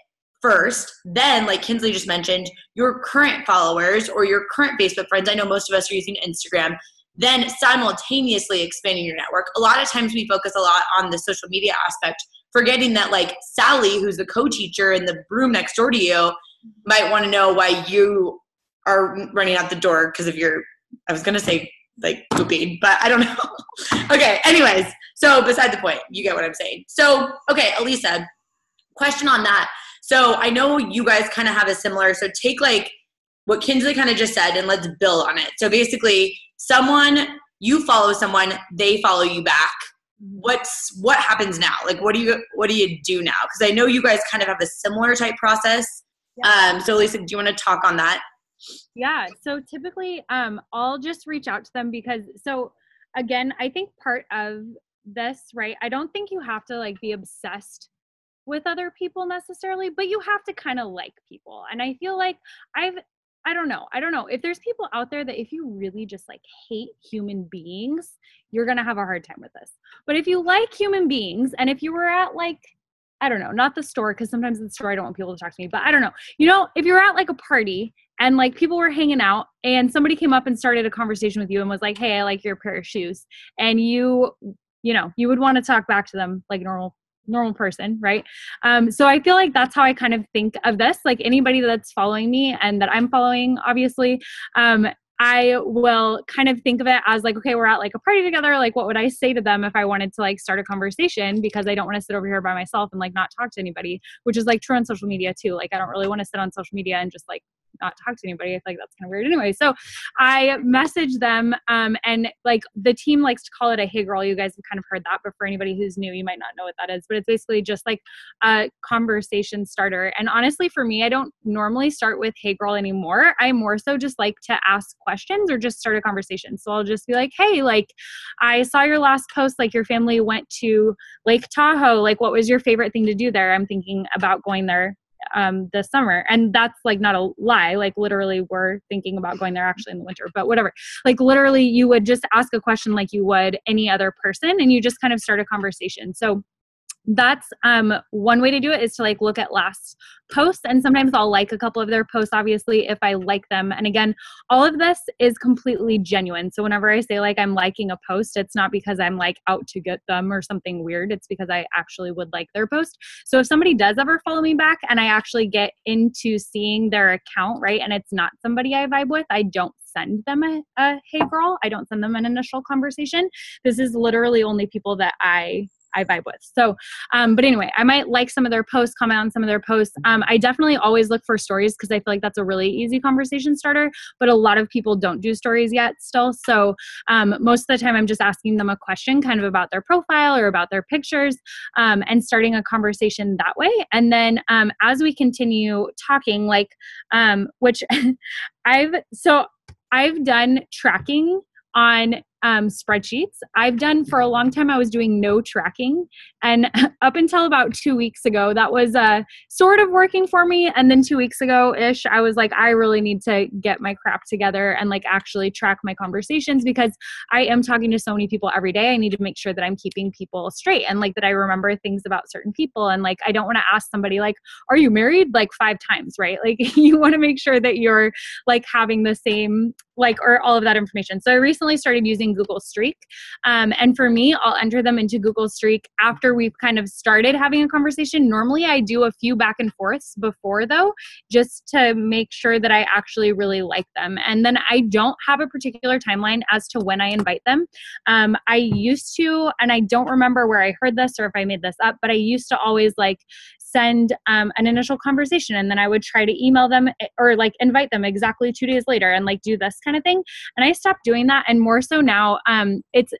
first, then like Kinslee just mentioned, your current followers or your current Facebook friends. I know most of us are using Instagram, then simultaneously expanding your network. A lot of times we focus a lot on the social media aspect, forgetting that like Sally, who's the co-teacher in the room next door to you, might want to know why you are running out the door because of your, I was going to say like pooping, but I don't know. Okay. Anyways. So beside the point, you get what I'm saying. So, okay. Alyssa, question on that. So I know you guys kind of have a similar, so take like what Kinslee kind of just said and let's build on it. So basically you follow someone, they follow you back. What happens now? Like, what do you do now? Cause I know you guys kind of have a similar type process. Yeah. So Alyssa, do you want to talk on that? Yeah. So typically, I'll just reach out to them because, so again, I think part of this, right? I don't think you have to like be obsessed with other people necessarily, but you have to kind of like people. And I feel like I don't know if there's people out there that if you really just like hate human beings, you're going to have a hard time with this. But if you like human beings, and if you were at like, I don't know, not the store, because sometimes in the store I don't want people to talk to me, but I don't know, if you're at like a party and like people were hanging out and somebody came up and started a conversation with you and was like, hey, I like your pair of shoes. And you would want to talk back to them like normal person, right? So I feel like that's how I kind of think of this, like anybody that's following me and that I'm following, obviously, I will kind of think of it as like, okay, we're at like a party together. Like, what would I say to them if I wanted to like start a conversation? Because I don't want to sit over here by myself and like not talk to anybody, which is like true on social media too. Like, I don't really want to sit on social media and just like not talk to anybody. I feel like that's kind of weird anyway. So I message them, and like the team likes to call it a hey girl. You guys have kind of heard that, but for anybody who's new, you might not know what that is, but it's basically just like a conversation starter. And honestly, for me, I don't normally start with hey girl anymore. I more so just like to ask questions or just start a conversation. So I'll just be like, hey, like I saw your last post, like your family went to Lake Tahoe. Like, what was your favorite thing to do there? I'm thinking about going there this summer. And that's like not a lie. Like literally we're thinking about going there actually in the winter, but whatever. Like literally you would just ask a question like you would any other person and you just kind of start a conversation. So that's one way to do it is to like look at last posts. And sometimes I'll like a couple of their posts, obviously, if I like them. And again, all of this is completely genuine. So whenever I say like I'm liking a post, it's not because I'm like out to get them or something weird. It's because I actually would like their post. So if somebody does ever follow me back and I actually get into seeing their account, right, and it's not somebody I vibe with, I don't send them a hey girl. I don't send them an initial conversation. This is literally only people that I I vibe with. So, but anyway, I might like some of their posts, comment on some of their posts. I definitely always look for stories because I feel like that's a really easy conversation starter, but a lot of people don't do stories yet still. So most of the time I'm just asking them a question kind of about their profile or about their pictures, and starting a conversation that way. And then as we continue talking, like, which I've done tracking on spreadsheets. I've done for a long time, I was doing no tracking. And up until about 2 weeks ago, that was sort of working for me. And then 2 weeks ago-ish, I was like, I really need to get my crap together and like actually track my conversations because I am talking to so many people every day. I need to make sure that I'm keeping people straight and like that I remember things about certain people. And like, I don't want to ask somebody like, are you married? Like 5 times, right? Like you want to make sure that you're like having the same, like, or all of that information. So I recently started using Google Streak. And for me, I'll enter them into Google Streak after we've kind of started having a conversation. Normally I do a few back and forths before though, just to make sure that I actually really like them. And then I don't have a particular timeline as to when I invite them. I used to, and I don't remember where I heard this or if I made this up, but I used to always like send an initial conversation and then I would try to email them or like invite them exactly 2 days later and like do this kind of thing. And I stopped doing that. And more so now, it's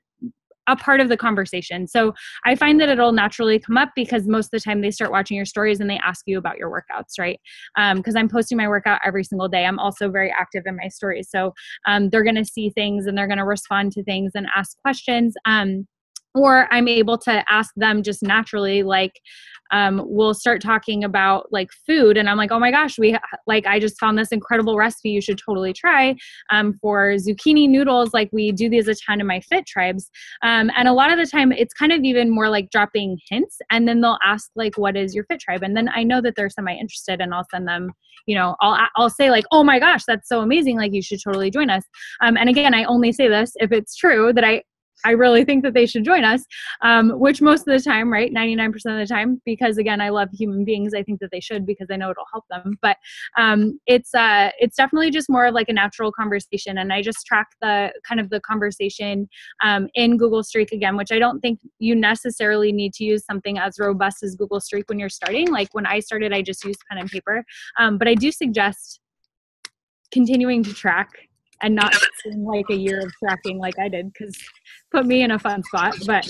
a part of the conversation. So I find that it'll naturally come up because most of the time they start watching your stories and they ask you about your workouts, right? Because I'm posting my workout every single day. I'm also very active in my stories. So they're going to see things and they're going to respond to things and ask questions. Or I'm able to ask them just naturally, like, we'll start talking about like food and I'm like, oh my gosh, I just found this incredible recipe you should totally try for zucchini noodles. Like we do these a ton in my fit tribes. And a lot of the time it's kind of even more like dropping hints and then they'll ask like, what is your fit tribe? And then I know that they're semi-interested and I'll send them, I'll say like, oh my gosh, that's so amazing. Like you should totally join us. And again, I only say this if it's true that I really think that they should join us, which most of the time, right, 99% of the time, because again, I love human beings. I think that they should because I know it'll help them. But it's definitely just more of like a natural conversation. And I just track the kind of the conversation in Google Streak again, which I don't think you necessarily need to use something as robust as Google Streak when you're starting. Like when I started, I just used pen and paper. But I do suggest continuing to track and not doing like a year of tracking like I did because put me in a fun spot. But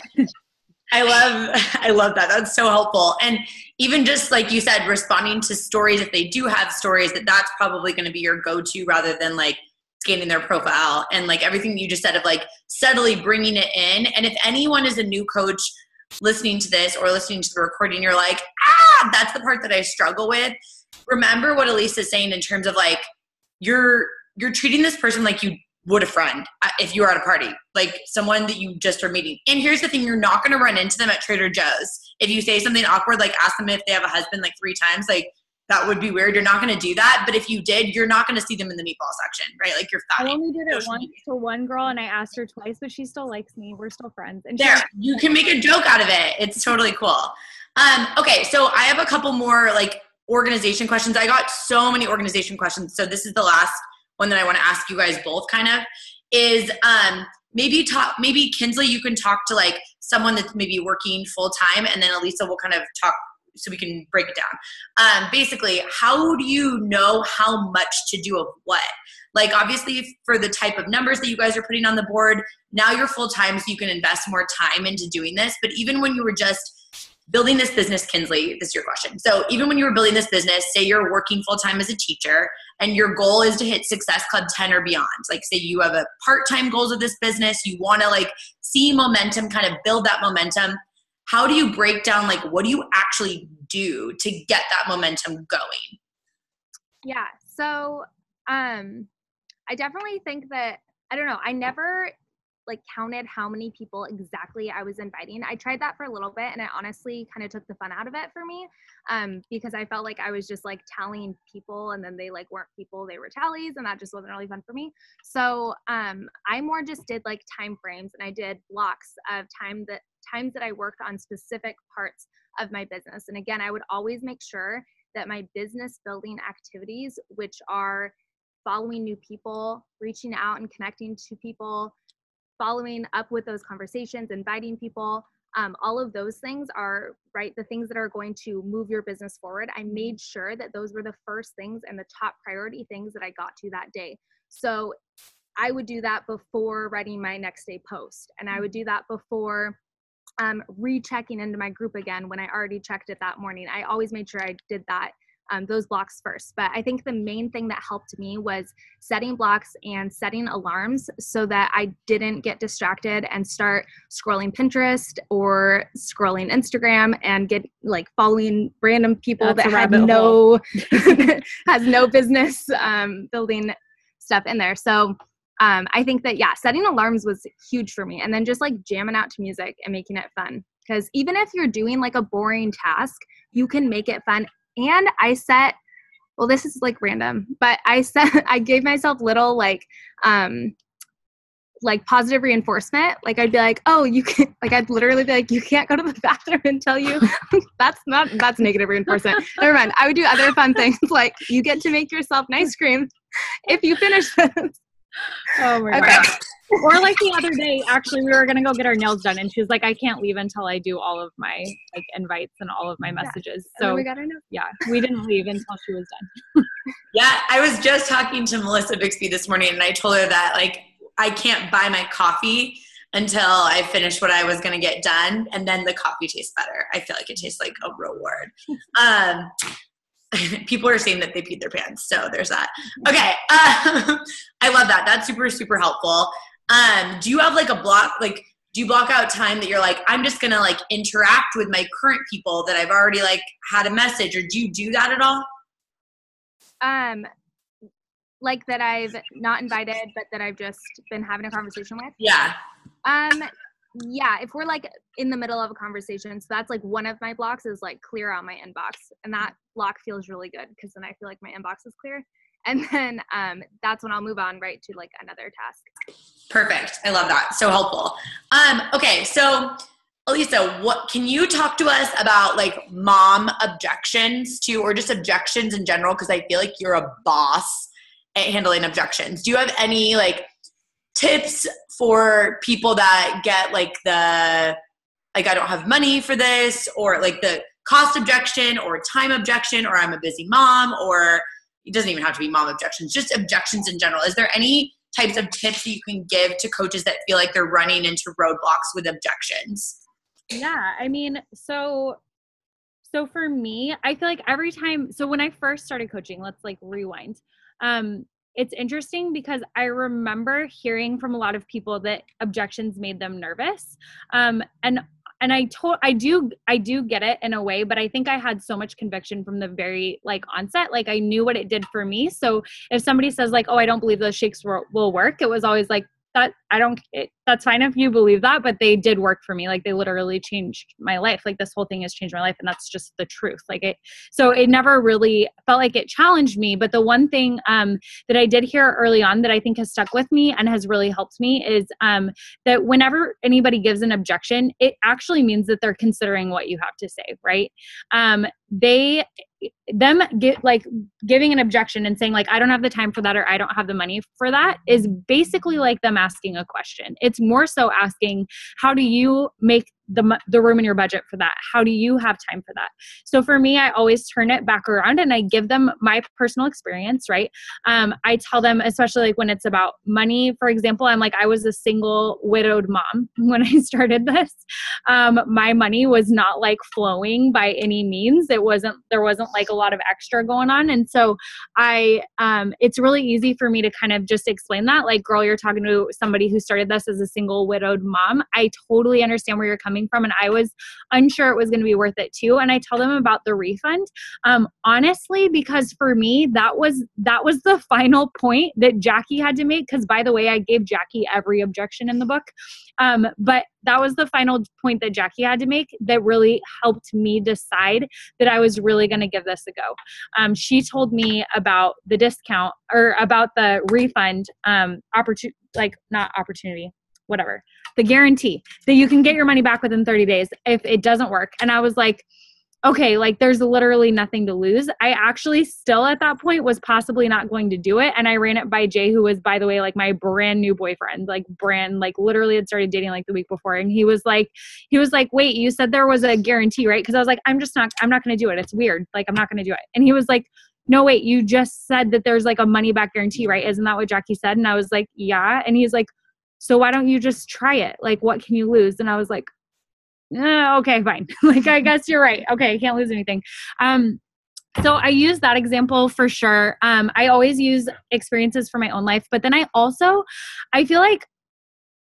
I love that. That's so helpful. And even just like you said, responding to stories, if they do have stories, that's probably going to be your go-to rather than like scanning their profile and like everything you just said of like steadily bringing it in. And if anyone is a new coach listening to this or listening to the recording, you're like, that's the part that I struggle with. Remember what Alyssa is saying in terms of like, you're treating this person like you would a friend if you were at a party, like someone that you just are meeting. And here's the thing, you're not going to run into them at Trader Joe's. If you say something awkward, like ask them if they have a husband like 3 times, like that would be weird. You're not going to do that. But if you did, you're not going to see them in the meatball section, right? Like you're fine. I only did it once to one girl and I asked her twice, but she still likes me. We're still friends. And you can make a joke out of it. It's totally cool. Okay. So I have a couple more like organization questions. I got so many organization questions. So this is the last one that I want to ask you guys both kind of is maybe Kinslee, you can talk to like someone that's maybe working full time and then Alyssa will kind of talk so we can break it down. Basically, how do you know how much to do of what? Like obviously for the type of numbers that you guys are putting on the board, now you're full time so you can invest more time into doing this. But even when you were just building this business, Kinslee, this is your question. So even when you were building this business, say you're working full-time as a teacher and your goal is to hit Success Club 10 or beyond. Like say you have a part-time goals of this business, you want to like see momentum, kind of build that momentum. How do you break down, like what do you actually do to get that momentum going? Yeah. So I definitely think that, I don't know, I never like counted how many people exactly I was inviting. I tried that for a little bit and it honestly kind of took the fun out of it for me because I felt like I was just like tallying people and then they like weren't people, they were tallies and that just wasn't really fun for me. So I more just did like time frames and I did blocks of times that I worked on specific parts of my business. And again, I would always make sure that my business building activities, which are following new people, reaching out and connecting to people, following up with those conversations, inviting people, all of those things are, right, the things that are going to move your business forward. I made sure that those were the first things and the top priority things that I got to that day. So I would do that before writing my next day post. And I would do that before rechecking into my group again when I already checked it that morning. I always made sure I did that, those blocks first. But I think the main thing that helped me was setting blocks and setting alarms so that I didn't get distracted and start scrolling Pinterest or scrolling Instagram and get like following random people that had no has no business building stuff in there. So I think that, yeah, setting alarms was huge for me. And then just like jamming out to music and making it fun. Because even if you're doing like a boring task, you can make it fun. And I set, well, this is like random, but I gave myself little like positive reinforcement. Like I'd be like, oh, you can, like I'd literally be like, you can't go to the bathroom until you, that's negative reinforcement. Never mind. I would do other fun things like you get to make yourself an ice cream if you finish this. Oh my God. Or like the other day, actually, we were going to go get our nails done and she was like, I can't leave until I do all of my like invites and all of my messages. So we got our nails. Yeah, we didn't leave until she was done. Yeah, I was just talking to Melissa Bixby this morning and I told her that like I can't buy my coffee until I finish what I was going to get done. And then the coffee tastes better. I feel like it tastes like a reward. People are saying that they peed their pants. So there's that. Okay. I love that. That's super, super helpful. Do you have like a block, like, do you block out time that you're like, I'm just going to like interact with my current people that I've already like had a message, or do you do that at all? Like that I've not invited, but that I've just been having a conversation with? Yeah. Yeah, if we're like in the middle of a conversation, so that's like one of my blocks is like clear out my inbox. And that block feels really good because then I feel like my inbox is clear. And then that's when I'll move on right to like another task. Perfect. I love that. So helpful. Okay. So Alyssa, what can you talk to us about like mom objections to, or just objections in general? Cause I feel like you're a boss at handling objections. Do you have any like tips for people that get like I don't have money for this, or like the cost objection or time objection, or I'm a busy mom, or it doesn't even have to be mom objections, just objections in general. Is there any types of tips that you can give to coaches that feel like they're running into roadblocks with objections? Yeah. I mean, so for me, I feel like every time, so when I first started coaching, let's like rewind. It's interesting because I remember hearing from a lot of people that objections made them nervous. And I do get it in a way, but I think I had so much conviction from the very like onset. Like I knew what it did for me. So if somebody says like, oh, I don't believe those shakes will work, it was always like, that's fine if you believe that, but they did work for me. Like they literally changed my life. Like this whole thing has changed my life. And that's just the truth. So it never really felt like it challenged me. But the one thing that I did hear early on that I think has stuck with me and has really helped me is that whenever anybody gives an objection, it actually means that they're considering what you have to say, right? Giving an objection and saying like, I don't have the time for that, or I don't have the money for that, is basically like them asking a question. It's more so asking, how do you make the room in your budget for that? How do you have time for that? So for me, I always turn it back around and I give them my personal experience, right? I tell them, especially like when it's about money, for example, I'm like, I was a single widowed mom when I started this. My money was not like flowing by any means. There wasn't like a lot of extra going on. And so it's really easy for me to kind of just explain that, like, girl, you're talking to somebody who started this as a single widowed mom. I totally understand where you're coming from. And I was unsure it was going to be worth it too. And I tell them about the refund, honestly, because for me, that was the final point that Jackie had to make. Cause by the way, I gave Jackie every objection in the book. But that was the final point that Jackie had to make that really helped me decide that I was really going to give this a go. She told me about the discount, or about the refund, the guarantee that you can get your money back within 30 days if it doesn't work. And I was like, okay, like there's literally nothing to lose. I actually still at that point was possibly not going to do it. And I ran it by Jay, who was, by the way, like my brand new boyfriend, like literally had started dating like the week before. And he was like, wait, you said there was a guarantee, right? Cause I was like, I'm not going to do it. It's weird. Like, I'm not going to do it. And he was like, no, wait, you just said that there's like a money back guarantee, right? Isn't that what Jackie said? And I was like, yeah. And he's like, so why don't you just try it? Like, what can you lose? And I was like, okay, fine. Like, I guess you're right. Okay. I can't lose anything. So I use that example for sure. I always use experiences from my own life, but then I feel like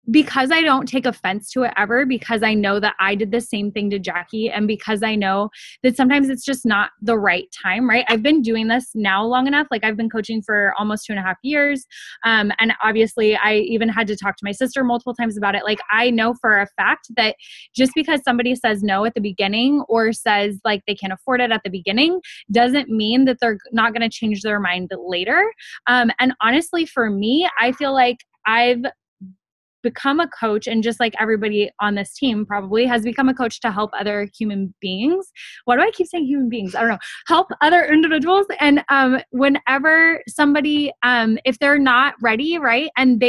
because I don't take offense to it ever, because I know that I did the same thing to Jackie, and because I know that sometimes it's just not the right time, right? I've been doing this now long enough. Like I've been coaching for almost 2.5 years. And obviously I even had to talk to my sister multiple times about it. Like I know for a fact that just because somebody says no at the beginning or says like they can't afford it at the beginning doesn't mean that they're not going to change their mind later. And honestly, for me, I feel like I've become a coach, and just like everybody on this team probably has become a coach to help other human beings. Why do I keep saying human beings? I don't know. Help other individuals. And whenever somebody, if they're not ready, right, and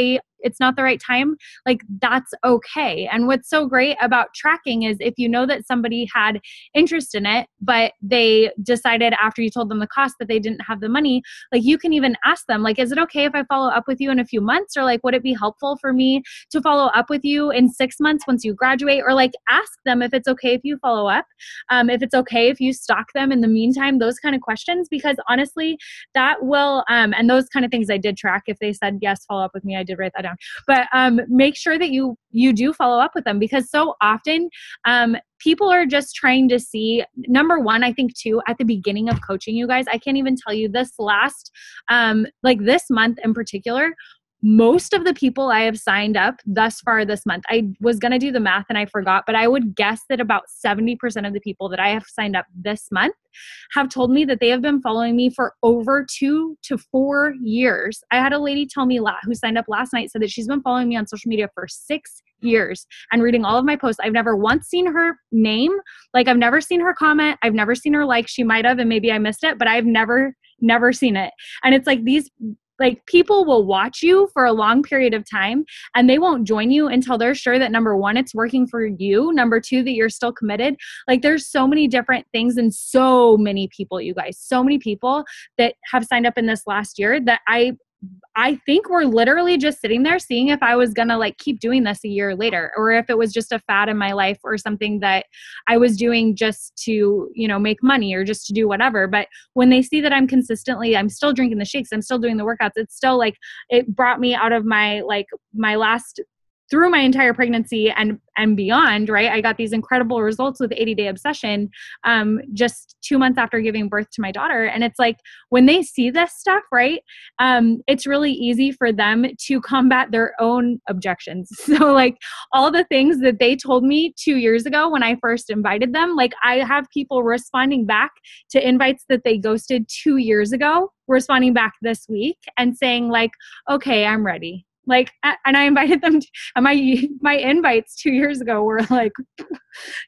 it's not the right time, like that's okay. And what's so great about tracking is if you know that somebody had interest in it, but they decided after you told them the cost that they didn't have the money, like you can even ask them, like, is it okay if I follow up with you in a few months? Or like, would it be helpful for me to follow up with you in 6 months once you graduate? Or like ask them if it's okay if you follow up, if it's okay if you stalk them in the meantime, those kind of questions, because honestly that will, and those kind of things I did track. If they said, yes, follow up with me, I did write that down. But make sure that you do follow up with them, because so often people are just trying to see, number one, I think too, at the beginning of coaching, you guys, I can't even tell you this last, like this month in particular, most of the people I have signed up thus far this month, I was going to do the math and I forgot, but I would guess that about 70% of the people that I have signed up this month have told me that they have been following me for over 2 to 4 years. I had a lady tell me who signed up last night, said that she's been following me on social media for 6 years and reading all of my posts. I've never once seen her name. Like I've never seen her comment. I've never seen her like. She might have, and maybe I missed it, but I've never seen it. And it's like these, like people will watch you for a long period of time and they won't join you until they're sure that number one, it's working for you. Number two, that you're still committed. Like there's so many different things and so many people, you guys, so many people that have signed up in this last year that I think we're literally just sitting there seeing if I was going to like keep doing this a year later, or if it was just a fad in my life or something that I was doing just to, make money or just to do whatever. But when they see that I'm still drinking the shakes, I'm still doing the workouts, it's still like, it brought me out of my last, through my entire pregnancy and beyond, right? I got these incredible results with 80-day obsession just 2 months after giving birth to my daughter. And it's like, when they see this stuff, right, it's really easy for them to combat their own objections. So like all the things that they told me 2 years ago when I first invited them, like I have people responding back to invites that they ghosted 2 years ago, responding back this week and saying like, okay, I'm ready. Like, and I invited them to, and my invites 2 years ago were like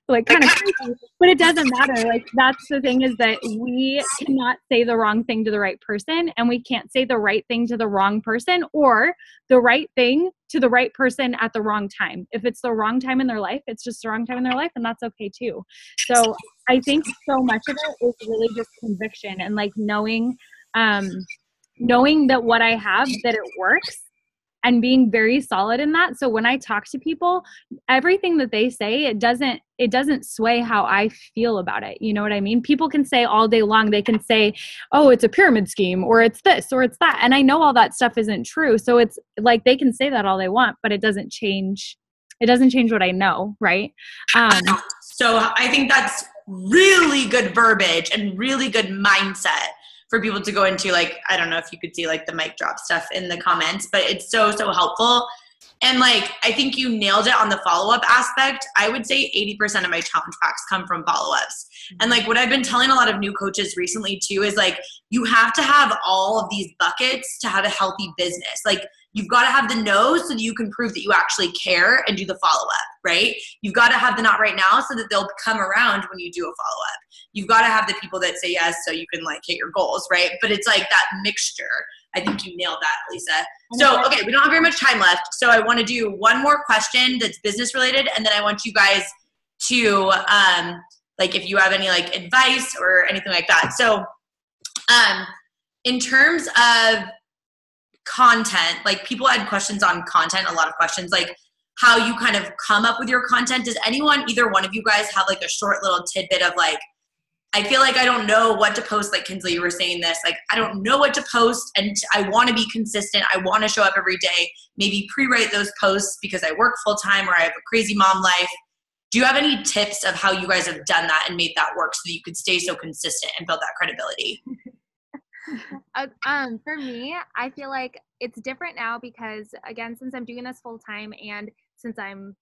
kind of crazy, but it doesn't matter. Like, that's the thing, is that we cannot say the wrong thing to the right person, and we can't say the right thing to the wrong person, or the right thing to the right person at the wrong time. If it's the wrong time in their life, it's just the wrong time in their life, and that's okay too. So I think so much of it is really just conviction and like knowing that what I have, that it works, and being very solid in that. So when I talk to people, everything that they say, it doesn't sway how I feel about it. You know what I mean? People can say all day long, they can say, oh, it's a pyramid scheme, or it's this, or it's that. And I know all that stuff isn't true. So it's like, they can say that all they want, but it doesn't change what I know. Right. So I think that's really good verbiage and really good mindset for people to go into. Like, I don't know if you could see like the mic drop stuff in the comments, but it's so helpful. And like, I think you nailed it on the follow-up aspect. I would say 80% of my challenge packs come from follow-ups. And like what I've been telling a lot of new coaches recently too, is like, you have to have all of these buckets to have a healthy business. Like, You've got to have the no so that you can prove that you actually care and do the follow-up, right? You've got to have the not right now so that they'll come around when you do a follow-up. You've got to have the people that say yes so you can like hit your goals, right? But it's like that mixture. I think you nailed that, Lisa. So, okay, we don't have very much time left. So I want to do one more question that's business related, and then I want you guys to, like, if you have any like advice or anything like that. So, in terms of content, like people had questions on content, a lot of questions, like how you kind of come up with your content. Does anyone, either one of you guys, have like a short little tidbit of like, I feel like I don't know what to post, like Kinslee, you were saying this, like I don't know what to post and I want to be consistent. I want to show up every day, maybe pre-write those posts because I work full time or I have a crazy mom life. Do you have any tips of how you guys have done that and made that work so that you could stay so consistent and build that credibility? For me, I feel like it's different now because, again, since I'm doing this full time and since I'm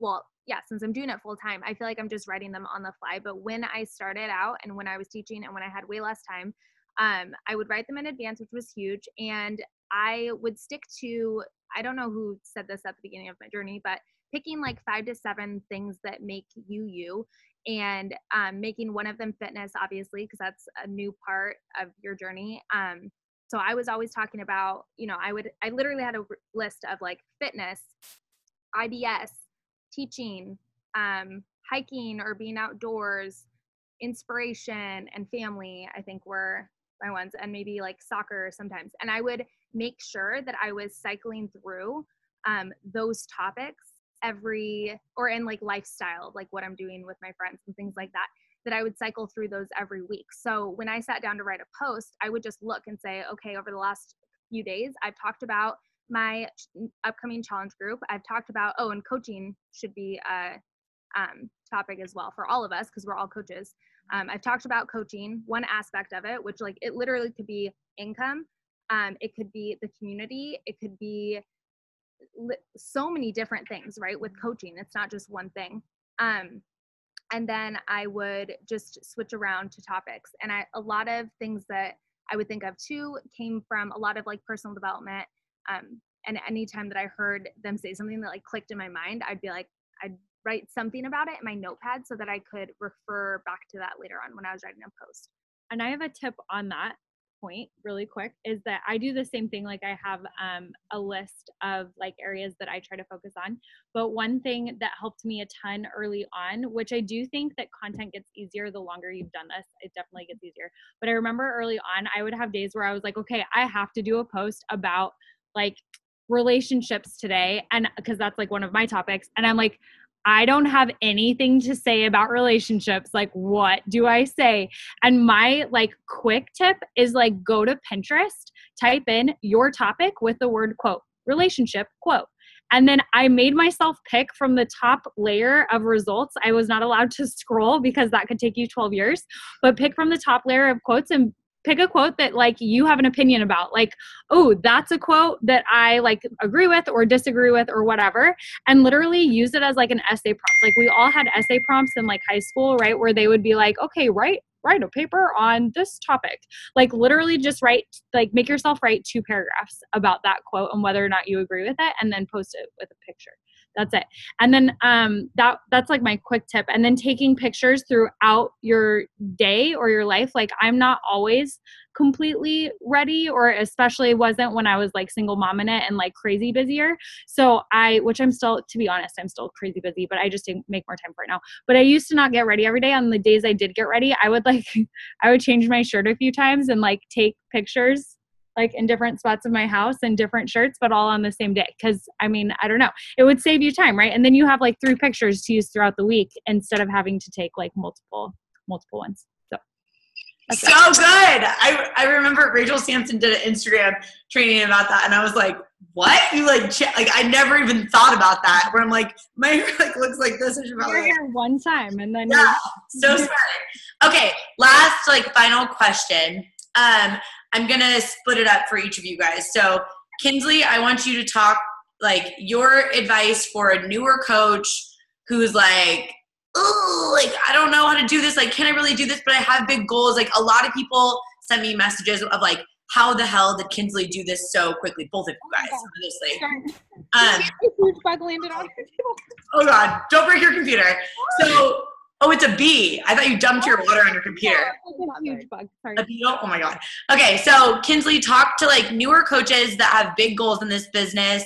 doing it full time, I feel like I'm just writing them on the fly. But when I started out and when I was teaching and when I had way less time, I would write them in advance, which was huge. And I would stick to, I don't know who said this at the beginning of my journey, but picking like 5 to 7 things that make you, and making one of them fitness, obviously, because that's a new part of your journey. So I was always talking about, I literally had a list of like fitness, IBS, teaching, hiking or being outdoors, inspiration, and family, I think were my ones, and maybe like soccer sometimes. And I would make sure that I was cycling through those topics in like lifestyle, like what I'm doing with my friends and things like that I would cycle through those every week. So when I sat down to write a post, I would just look and say, okay, over the last few days, I've talked about my upcoming challenge group. I've talked about, and coaching should be a topic as well for all of us because we're all coaches. I've talked about coaching, one aspect of it, which like it literally could be income. It could be the community. It could be so many different things, right? With coaching, it's not just one thing. And then I would just switch around to topics. And a lot of things that I would think of too came from a lot of like personal development. And anytime that I heard them say something that like clicked in my mind, I'd write something about it in my notepad so that I could refer back to that later on when I was writing a post. And I have a tip on that point really quick, is that I do the same thing. Like I have a list of like areas that I try to focus on. But one thing that helped me a ton early on, which I do think that content gets easier the longer you've done this, it definitely gets easier. But I remember early on, I would have days where I was like, okay, I have to do a post about like relationships today. And because that's like one of my topics. And I'm like, I don't have anything to say about relationships. Like, what do I say? And my like quick tip is like, go to Pinterest, type in your topic with the word quote, relationship quote. And then I made myself pick from the top layer of results. I was not allowed to scroll because that could take you 12 years, but pick from the top layer of quotes and pick a quote that like you have an opinion about, like, oh, that's a quote that I like agree with or disagree with or whatever, and literally use it as like an essay prompt. Like we all had essay prompts in like high school, right? Where they would be like, okay, write a paper on this topic. Like literally just make yourself write 2 paragraphs about that quote and whether or not you agree with it, and then post it with a picture. That's it. And then that's like my quick tip. And then taking pictures throughout your day or your life. Like I'm not always completely ready, or especially wasn't when I was like single mom in it and like crazy busier. So which I'm still, to be honest, I'm still crazy busy, but I just didn't make more time for it now. But I used to not get ready every day. On the days I did get ready, I would change my shirt a few times and like take pictures like in different spots of my house and different shirts, but all on the same day. Cause I mean, I don't know, it would save you time, right? And then you have like 3 pictures to use throughout the week instead of having to take like multiple ones. So good. I remember Rachel Sampson did an Instagram training about that. And I was like, what? You like I never even thought about that, where I'm like, my hair like looks like this. Your hair one time and then so smart. Okay. Last like final question. I'm going to split it up for each of you guys. So Kinslee, I want you to talk like your advice for a newer coach who's like, oh, like, I don't know how to do this. Like, can I really do this? But I have big goals. Like a lot of people send me messages of like, how the hell did Kinslee do this so quickly? Both of you guys, honestly. Huge bug landed on your table. Oh God, don't break your computer. So, oh, it's a bee. I thought you dumped your water on your computer. Huge bug. Sorry. A beetle? Oh my God. Okay, so Kinslee, talk to like newer coaches that have big goals in this business.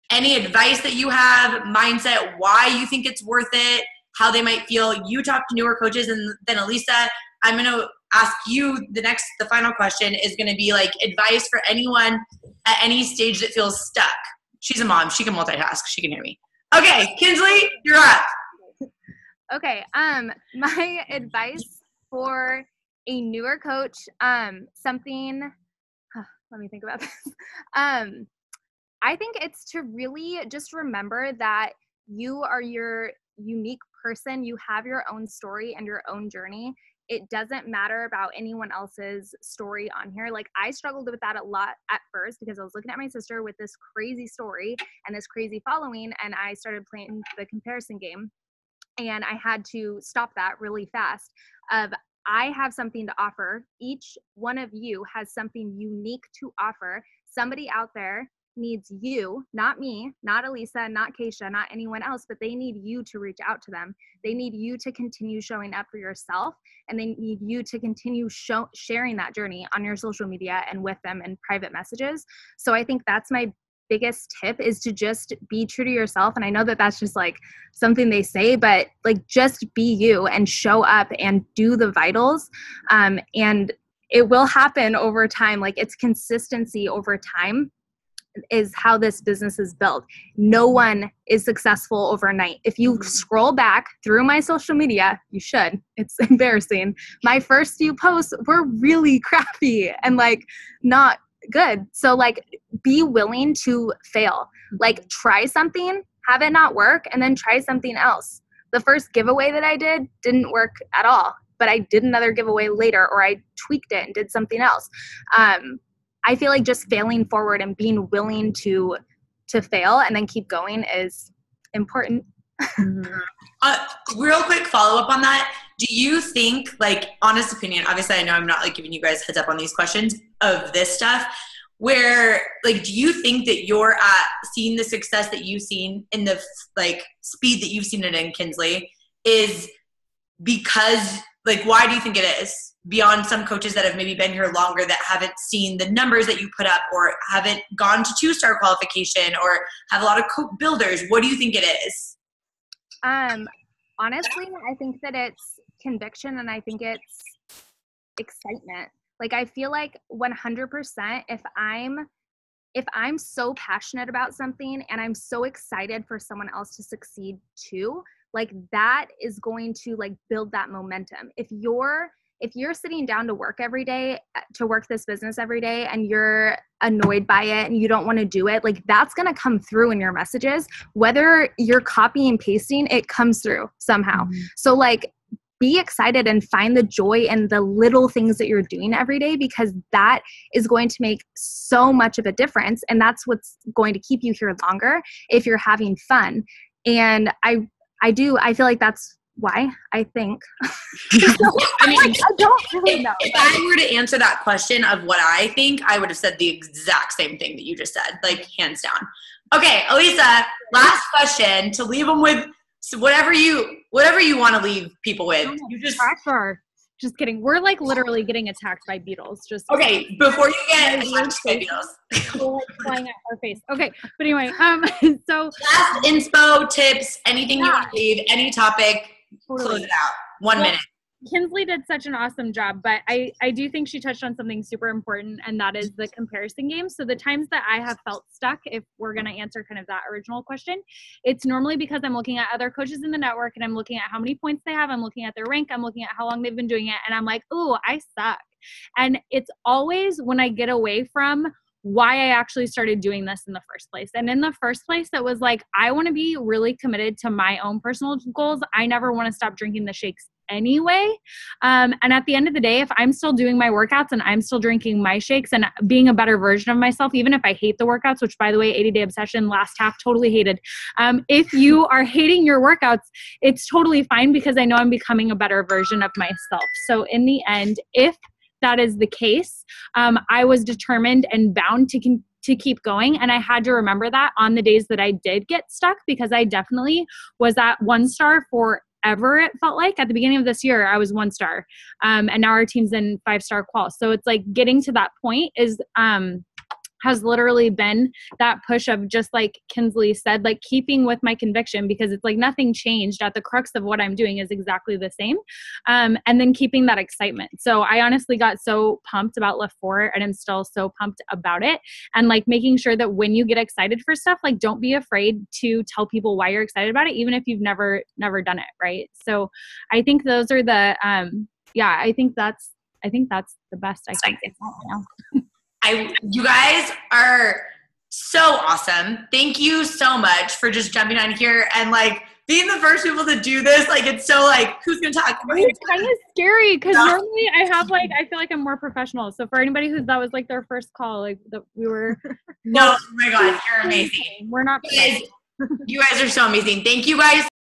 Any advice that you have, mindset, why you think it's worth it, how they might feel. You talk to newer coaches, and then Alyssa, I'm going to ask you the final question is going to be like advice for anyone at any stage that feels stuck. She's a mom. She can multitask. She can hear me. Okay, Kinslee, you're up. Okay. My advice for a newer coach, something, let me think about this. I think it's to really just remember that you are your unique person. You have your own story and your own journey. It doesn't matter about anyone else's story on here. Like, I struggled with that a lot at first because I was looking at my sister with this crazy story and this crazy following, and I started playing the comparison game. And I had to stop that really fast. I have something to offer. Each one of you has something unique to offer. Somebody out there needs you, not me, not Alyssa, not Keisha, not anyone else, but they need you to reach out to them. They need you to continue showing up for yourself, and they need you to continue sharing that journey on your social media and with them in private messages. So I think that's my biggest tip, is to just be true to yourself. And I know that that's just like something they say, but like, just be you and show up and do the vitals. And it will happen over time. Like, it's consistency over time is how this business is built. No one is successful overnight. If you scroll back through my social media, you should. It's embarrassing. My first few posts were really crappy and like not good. So like, be willing to fail. Like, try something, have it not work, and then try something else. The first giveaway that I did didn't work at all, but I did another giveaway later, or I tweaked it and did something else. I feel like just failing forward and being willing to fail and then keep going is important. Real quick follow-up on that. Do you think, like, honest opinion, obviously I know I'm not like giving you guys heads up on these questions of this stuff, where like, do you think that you're at seeing the success that you've seen in the like speed that you've seen it in Kinslee is because, like, why do you think it is? Beyond some coaches that have maybe been here longer that haven't seen the numbers that you put up, or haven't gone to 2-star qualification, or have a lot of builders. What do you think it is? Honestly, I think that it's conviction, and I think it's excitement. Like, I feel like 100%, if I'm so passionate about something and I'm so excited for someone else to succeed too, like, that is going to like build that momentum. If you're sitting down to work every day, to work this business every day, and you're annoyed by it and you don't want to do it, like, that's going to come through in your messages. Whether you're copying and pasting, it comes through somehow. So like, be excited and find the joy in the little things that you're doing every day, because that is going to make so much of a difference. And that's what's going to keep you here longer if you're having fun. And I feel like that's why I think. I mean, like, I don't really know. If I were to answer that question of what I think, I would have said the exact same thing that you just said, like, hands down. Okay, Alyssa, last question to leave them with. So whatever you want to leave people with. You just kidding. We're like literally getting attacked by beetles. Just okay. Before you get attacked by beetles, like flying at our face. Okay, but anyway, so last inspo, tips, anything you want to leave, any topic, close it out. 1 minute. Kinslee did such an awesome job, but I do think she touched on something super important, and that is the comparison game. So the times that I have felt stuck, if we're going to answer kind of that original question, it's normally because I'm looking at other coaches in the network, and I'm looking at how many points they have. I'm looking at their rank. I'm looking at how long they've been doing it. And I'm like, ooh, I suck. And it's always when I get away from why I actually started doing this in the first place. And in the first place, it was like, I want to be really committed to my own personal goals. I never want to stop drinking the shakes anyway. And at the end of the day, if I'm still doing my workouts and I'm still drinking my shakes and being a better version of myself, even if I hate the workouts, which by the way, 80 Day Obsession last half, totally hated. If you are hating your workouts, it's totally fine, because I know I'm becoming a better version of myself. So in the end, if that is the case, I was determined and bound to keep going. And I had to remember that on the days that I did get stuck, because I definitely was at 1 star forever. It felt like at the beginning of this year, I was 1 star. And now our team's in 5-star qual. So it's like getting to that point has literally been that push of, just like Kinslee said, like keeping with my conviction, because it's like nothing changed. At the crux of what I'm doing is exactly the same. And then keeping that excitement. So I honestly got so pumped about Lift 4, and I'm still so pumped about it. And like making sure that when you get excited for stuff, like don't be afraid to tell people why you're excited about it, even if you've never done it. Right. So I think those are the, I think that's the best I can say right now. You guys are so awesome. Thank you so much for just jumping on here and like being the first people to do this. Like, it's so like, who's going to talk? It's kind of scary, because normally I feel like I'm more professional. So for anybody that was like their first call, like we were. No, oh my God, you're amazing. We're not. You guys are so amazing. Thank you guys